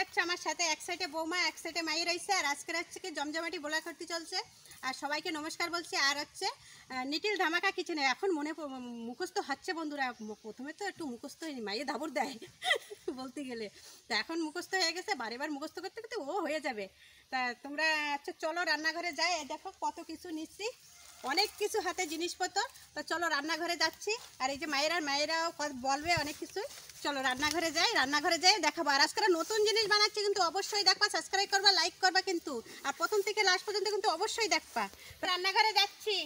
থাকছে আমার সাথে, এক সাইডে বৌমা এক সাইডে মাই রয়েছে। আর আজকে হচ্ছে কি জমজমাটি বোলা করতে চলছে। আর সবাইকে নমস্কার বলছি। আর হচ্ছে নিটিল ধামাকা কিচেনে এখন মুখস্থ হচ্ছে বন্ধুরা। প্রথমে তো একটু মুখস্থ হয়নি, মাইয়ে দাবর দেয় বলতে গেলে। তো এখন মুখস্থ হয়ে গেছে, বারেবার মুখস্থ করতে করতে ও হয়ে যাবে। তা তোমরা আচ্ছা চলো রান্নাঘরে যাই। দেখো কত কিছু নিচ্ছি, অনেক কিছু হাতে জিনিসপত্র। তো চলো রান্নাঘরে যাচ্ছি। আর এই যে মায়েরাও বলবে অনেক কিছু। চলো রান্নাঘরে যাই দেখাবো। আর আজকে নতুন জিনিস বানাচ্ছি, কিন্তু অবশ্যই দেখবা, সাবস্ক্রাইব করবা, লাইক করবা কিন্তু। আর প্রথম থেকে লাস্ট পর্যন্ত কিন্তু অবশ্যই দেখবা। রান্নাঘরে যাচ্ছি।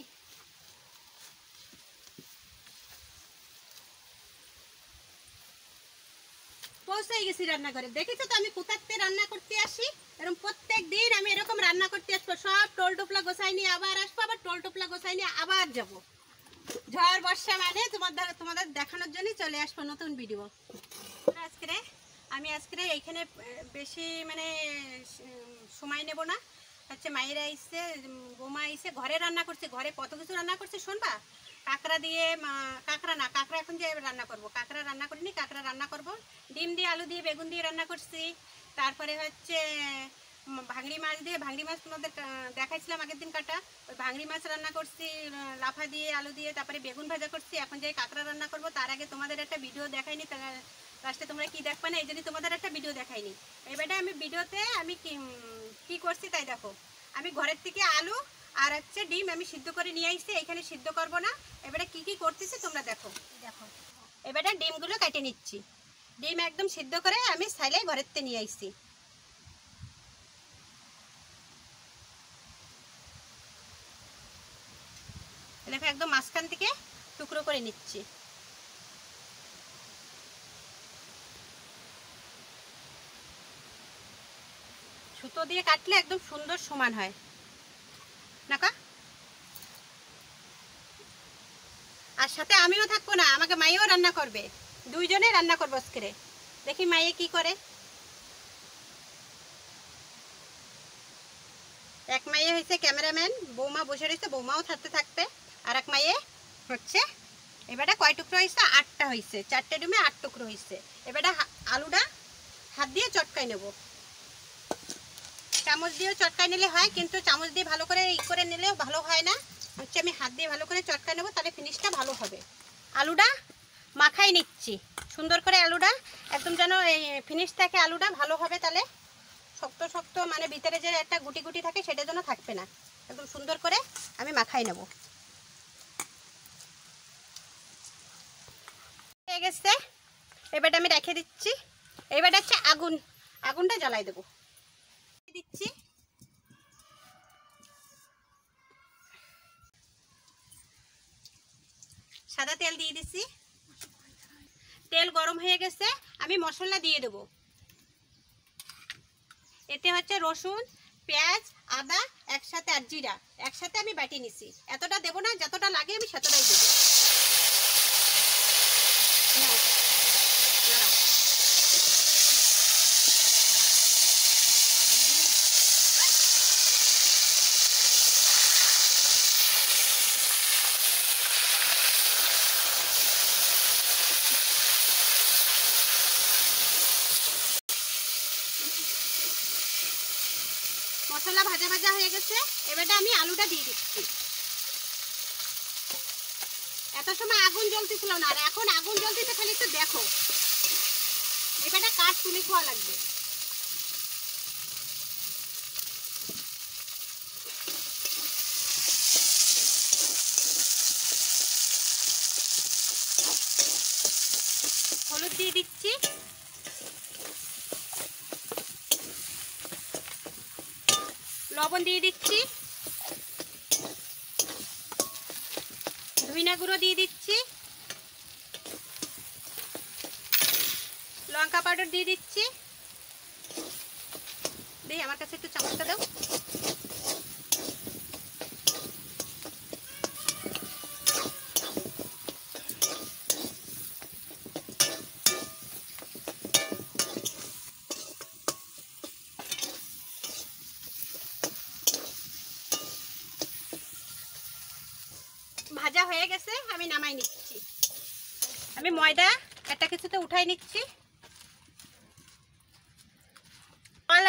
পৌঁছে গেছি রান্নাঘরে। দেখেছো তো আমি কোথাতে রান্না করতে আসি। এরকম প্রত্যেক দিন আমি এরকম রান্না করতে আসবো। সব টোল টোপলা গোছাই নিয়ে আবার আসবো, আবার টোল টোপলা গোছাই নিয়ে আবার যাবো। ঝড় বর্ষা মানে তোমাদের দেখানোর জন্যই চলে আসবো নতুন ভিডিও। আমি আজকে এইখানে বেশি মানে সময় নেব না। হচ্ছে মায়েরা আইসে, বৌমা আইসে, ঘরে রান্না করছে। ঘরে কত কিছু রান্না করছে শুনবা। কাঁকড়া দিয়ে, কাঁকড়া এখন যে রান্না করব, কাঁকড়া রান্না করিনি, কাঁকড়া রান্না করব। ডিম দিয়ে, আলু দিয়ে, বেগুন দিয়ে রান্না করছি। তারপরে হচ্ছে ভাঙড়ি মাছ তোমাদের দেখাইছিলাম আগের দিন কাটা। ওই ভাঙড়ি মাছ রান্না করছি লাফা দিয়ে, আলু দিয়ে। তারপরে বেগুন ভাজা করছি। এখন যে কাঁকড়া রান্না করব, তার আগে তোমাদের একটা ভিডিও দেখাইনি। লাস্টে তোমরা কি দেখবে না, এই জন্য তোমাদের একটা ভিডিও দেখাইনি। এবারে আমি ভিডিওতে আমি কি করছি তাই দেখো। আমি ঘরের থেকে আলু আর হচ্ছে ডিম আমি সিদ্ধ করে নিয়ে আসছি। এখানে সিদ্ধ করব না। এবারে কি করতেছি তোমরা দেখো। এবারে ডিমগুলো কেটে নিচ্ছি। ডিম একদম সিদ্ধ করে আমি সাইলে ঘরের থেকে নিয়ে আসছি। দেখো একদম মাঝখান থেকে টুকরো করে নিচ্ছি। সুতো দিয়ে কাটলে একদম সুন্দর সমান হয় নাকা। আর সাথে আমিও থাকবো না, আমাকে মাইও রান্না করবে। দুইজনে রান্না করবো আজকে। দেখি মাইয়ে কি করে। এক মাইয়ে হয়েছে ক্যামেরাম্যান, বৌমা বসে রয়েছে, বৌমাও থাকতে। আর এক মাইয়ে হচ্ছে এবারে কয় টুকরো হয়েছে, 8টা হয়েছে। 4টে ডিমে 8 টুকরো হয়েছে। এবারে আলুটা হাত দিয়ে চটকাই নেব। চামচ দিয়েও চটকাই নিলে হয়, কিন্তু চামচ দিয়ে ভালো করে করে নিলেও ভালো হয় না। হচ্ছে আমি হাত দিয়ে ভালো করে চটকাই নেব, তাহলে ফিনিশটা ভালো হবে। আলুটা মাখাই নিচ্ছি সুন্দর করে। আলুটা একদম যেন এই ফিনিশ থাকে, আলুটা ভালো হবে। তাহলে শক্ত শক্ত মানে ভিতরে যে একটা গুটি গুটি থাকে সেটা যেন থাকবে না। একদম সুন্দর করে আমি মাখাই নেব। হয়ে গেছে, এবারটা আমি রেখে দিচ্ছি। এবারটা হচ্ছে আগুনটা জ্বালাই দেবো। দিচ্ছি সাদা তেল দিয়ে দিচ্ছি। তেল গরম হয়ে গেছে, আমি মশলা দিয়ে দেব। এতে হচ্ছে রসুন, পেঁয়াজ, আদা একসাথে আর জিরা একসাথে আমি বাটি নিছি। এতটা দেবো না, যতটা লাগে আমি সেতটাই দেবো। মশলা ভাজা ভাজা হয়ে গেছে, এবারে আমি আলুটা দিয়ে দিচ্ছি। এত সময় আগুন জ্বলতেছিল না, আর এখন আগুন জ্বলতেছে, খালি একটু দেখো। এবারে কাঠ তুলে খাওয়া লাগবে। হলুদ দিয়ে দিচ্ছি, লবণ দিয়ে দিচ্ছি, ধনিয়া গুঁড়ো দিয়ে দিচ্ছি, লঙ্কা পাউডার দিয়ে দিচ্ছি। দেখি আমার কাছে একটু চামচটা দাও। ভাজা হয়ে গেছে, আমি নামাই নিচ্ছি। আমি ময়দা একটা কিছুতে উঠাই নিচ্ছি।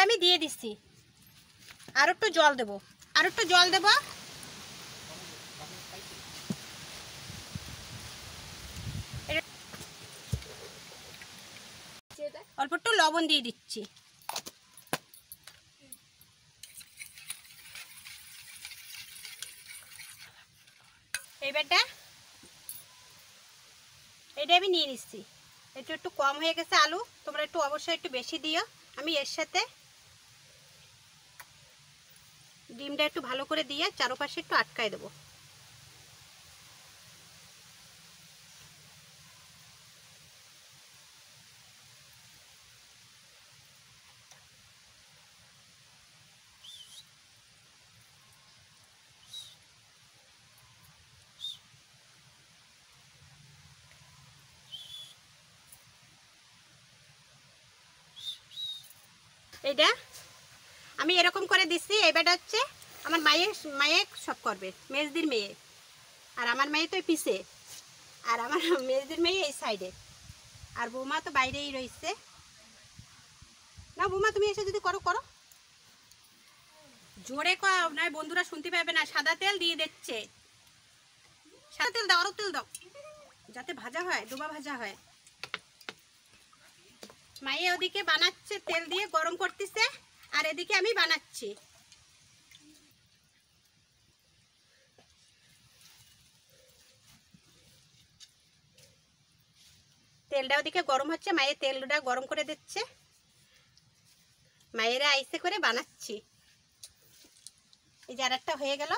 আমি দিয়ে দিচ্ছি, আর একটু জল দেবো, আর একটু জল দেবো। অল্প একটু লবণ দিয়ে দিচ্ছি। এইবারটা এটা আমি নিয়ে নিচ্ছি। একটু একটু কম হয়ে গেছে আলু, তোমরা একটু অবশ্যই একটু বেশি দিও। আমি এর সাথে ডিমটা একটু ভালো করে দিয়ে চারপাশে একটু আটকায় দেবো। এইটা আমি এরকম করে দিচ্ছি। এবারটা হচ্ছে আমার মায়ে সব করবে, মেজদির মেয়ে। আর আমার মেয়ে তো পিছে, আর আমার মেজদির মেয়ে এই সাইডে, আর বৌমা তো বাইরেই রয়েছে। না বৌমা, তুমি এসে যদি করো করো, জোরে কও, নয় বন্ধুরা শুনতে পাবে না। সাদা তেল দিয়ে দিচ্ছে, সাদা তেল দাও, আরো তেল দাও, যাতে ভাজা হয়, ডোবা ভাজা হয়। মায়ে ওদিকে বানাচ্ছে, তেল দিয়ে গরম করতেছে, আর এদিকে আমি বানাচ্ছি। তেলটা ওদিকে গরম হচ্ছে, মায়ের তেলটা গরম করে দিচ্ছে, মায়েরা আইসে করে বানাচ্ছি। এই যে আরেকটা হয়ে গেল।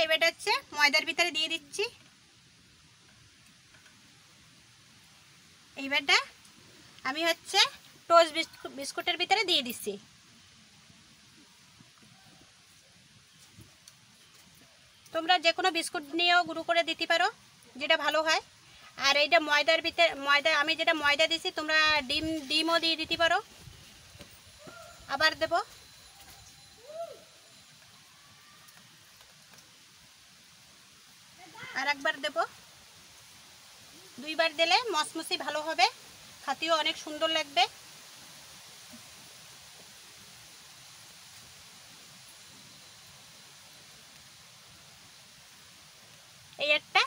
এবার হচ্ছে ময়দার ভিতরে দিয়ে দিচ্ছি। এইবারটা আমি হচ্ছে টোস্ট বিস্কুটের ভিতরে দিয়ে দিচ্ছি। তোমরা যে কোনো বিস্কুট নিয়েও গুঁড়ো করে দিতে পারো, যেটা ভালো হয়। আর এইটা ময়দার ভিতরে, ময়দা আমি যেটা ময়দা দিছি, তোমরা ডিমও দিয়ে দিতে পারো। আবার দেব, আর একবার দেব। দুইবার দিলে মচমচি ভালো হবে, খাতেও অনেক সুন্দর লাগবে। এই একটা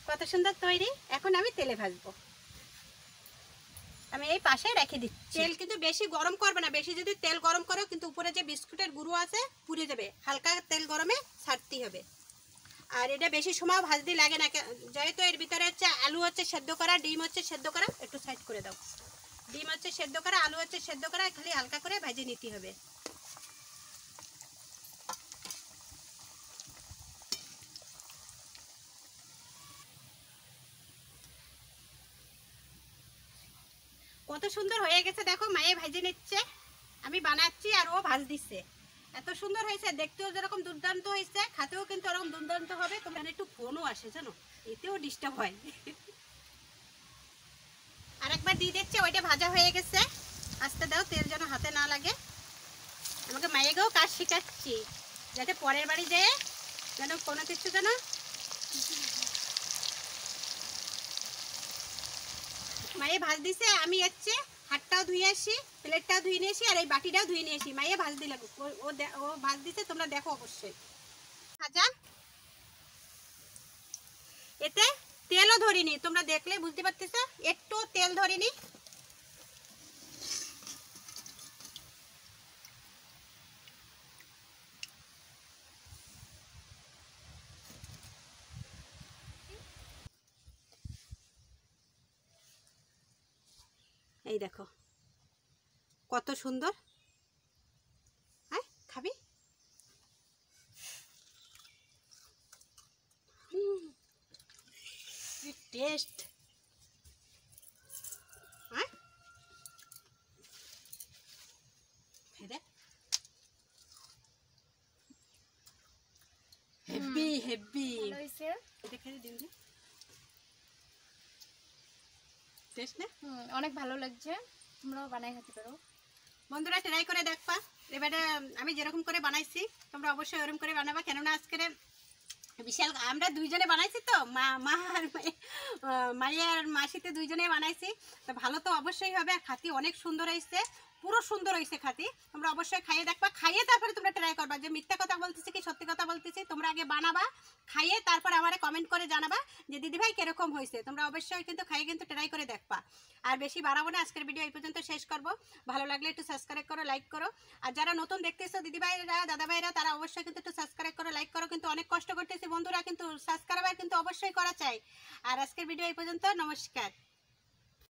কত সুন্দর তৈরি। এখন আমি তেলে ভাজবো। আমি এই পাশে রেখে দিচ্ছি। তেল কিন্তু বেশি গরম করবে না, বেশি যদি তেল গরম করো কিন্তু উপরে যে বিস্কুটের গুঁড়ো আছে পুড়ে যাবে। হালকা তেল গরমে ছাড়তেই হবে। আর এটা বেশি সময় ভাজতে লাগে না, যেহেতু এর ভিতরে হচ্ছে আলু হচ্ছে সেদ্ধ করা, ডিম হচ্ছে সেদ্ধ করা। একটু সাইড করে দাও। ডিম হচ্ছে সেদ্ধ করা, আলু হচ্ছে সেদ্ধ করা, খালি হালকা করে ভেজে নিতে হবে। কত সুন্দর হয়ে গেছে দেখো, মায়ে ভেজে নিচ্ছে, আমি বানাচ্ছি আর ও ভাজ দিচ্ছে। এত সুন্দর হয়েছে, দেখতেও যেরকম দুর্দান্ত হয়েছে, খাতেও কিন্তু এরকম দুর্দান্ত হবে। তোমার একটু ফোনও আসে জানো, এতেও ডিস্টার্ব হয়। আর একবার দিয়ে দিচ্ছে, ওইটা ভাজা হয়ে গেছে। আস্তে দাও, তেল যেন হাতে না লাগে। আমাকে মায়েকেও কাজ শেখাচ্ছি, যাতে পরের বাড়ি যেয়ে যেন কোনো কিছু যেন মায়ে ভাজ দিছে। আমি হচ্ছে হাতটাও ধুয়ে আসি, প্লেটটাও ধুয়ে নিয়ে আসি, আর এই বাটিটাও ধুয়ে নিয়ে আসি। মায়ে ভাজ দিলে, ও ভাজ দিছে, তোমরা দেখো অবশ্যই। ভাজা, এতে তেলও ধরিনি, তোমরা দেখলে বুঝতে পারতেছ, একটু তেল ধরিনি। এই দেখো কত সুন্দর। হ্যাঁ, খাবি? টেস্ট। হ্যাঁ, হেভি হেভি। দেখে দিন টেস্ট না, অনেক ভালো লাগছে। তোমরাও বানাই খেতে পারো। বন্ধুরা ট্রাই করে দেখবা। এবারে আমি যেরকম করে বানাইছি তোমরা অবশ্যই ওরকম করে বানাবা, কেননা আজকে বিশাল আমরা দুইজনে বানাইছি তো, মা আর মাইয়ার মাসিতে দুইজনে বানাইছি, তো ভালো তো অবশ্যই হবে। আর খাতি অনেক সুন্দর হয়েছে, পুরো সুন্দর হয়েছে খাতি। তোমরা অবশ্যই খাইয়ে দেখবা, খাইয়ে তারপরে তোমরা ট্রাই করবা যে মিথ্যা কথা বলতেছি কি সত্যি কথা বলতেছি। তোমরা আগে বানাবা, খাইয়ে তারপর আমারে কমেন্ট করে জানাবা যে দিদিভাই কিরকম হয়েছে। তোমরা অবশ্যই কিন্তু খাইয়ে কিন্তু ট্রাই করে দেখবা। আর বেশি বাড়াবো না, আজকের ভিডিও এই পর্যন্ত শেষ করব। ভালো লাগলে একটু সাবস্ক্রাইব করো, লাইক করো। আর যারা নতুন দেখতেছো দিদিভাইরা দাদাভাইরা, তারা অবশ্যই কিন্তু একটু সাবস্ক্রাইব করো, লাইক করো। কিন্তু অনেক কষ্ট করতেছি বন্ধুরা, কিন্তু সাবস্ক্রাইবার কিন্তু অবশ্যই করা চাই। আর আজকের ভিডিও এই পর্যন্ত, নমস্কার।